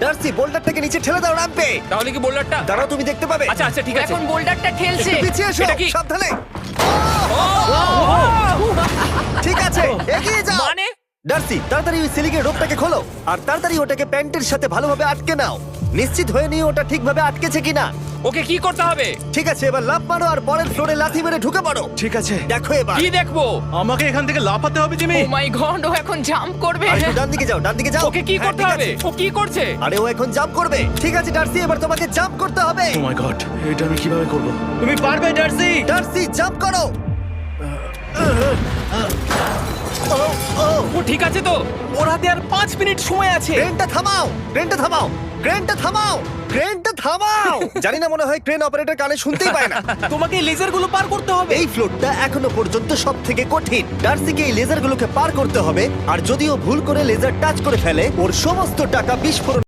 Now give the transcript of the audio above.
Darcy বোল্ডারটাকে নিচে ঠেলে দাও রাম্পে। তাহলে কি বোল্ডারটা? দাঁড়াও, তুমি দেখতে পাবে। আচ্ছা আচ্ছা ঠিক আছে। এখন বোল্ডারটা ঠেলছে। একটু পিছিয়ে এসো, এটা কি? সাবধানে। ঠিক আছে, এগিয়ে যাও। মানে ডার্সি তাড়াতাড়ি ওই সিলিকের রোপটাকে খোলো আর তাড়াতাড়ি ওটাকে প্যান্টের সাথে ভালোভাবে আটকে নাও। নিশ্চিত হয়ে নিও ওটা ঠিকভাবে আটকেছে কিনা। ওকে কি করতে হবে? ঠিক আছে, এবার লাফ মারো আর পরের ফ্লোরে লাথি মেরে ঢুকে পড়ো। ঠিক আছে, দেখো এবার। কি দেখবো? আমাকে এখান থেকে লাফাতে হবে জিমি। ও মাই গড, ও এখন জাম্প করবে। আর একটু ডান দিকে যাও, ডান দিকে যাও। ওকে কি হ্যাঁ, করতে ঠিক হবে? আছে। ও কি করছে? আরে ও এখন জাম্প করবে। ঠিক আছে ডার্সি, এবার তোমাকে জাম্প করতে হবে। ও মাই গড, এটা আমি কিভাবে করব? তুমি পারবে ডার্সি। ডার্সি জাম্প করো। ও, ও, ও ঠিক আছে তো? ওর হাতে আর 5 মিনিট সময় আছে। ক্রেনটা থামাও, ক্রেনটা থামাও, ক্রেনটা থামাও, ক্রেনটা থামাও। জানি না, মনে হয় ক্রেন অপারেটর কানে শুনতেই পায় না। তোমাকে লেজারগুলো পার করতে হবে। এই ফ্লোরটা এখনো পর্যন্ত সব থেকে কঠিন। ডার্সিকে এই লেজারগুলোকে পার করতে হবে, আর যদিও ভুল করে লেজার টাচ করে ফেলে ওর সমস্ত টাকা বিস্ফোরণ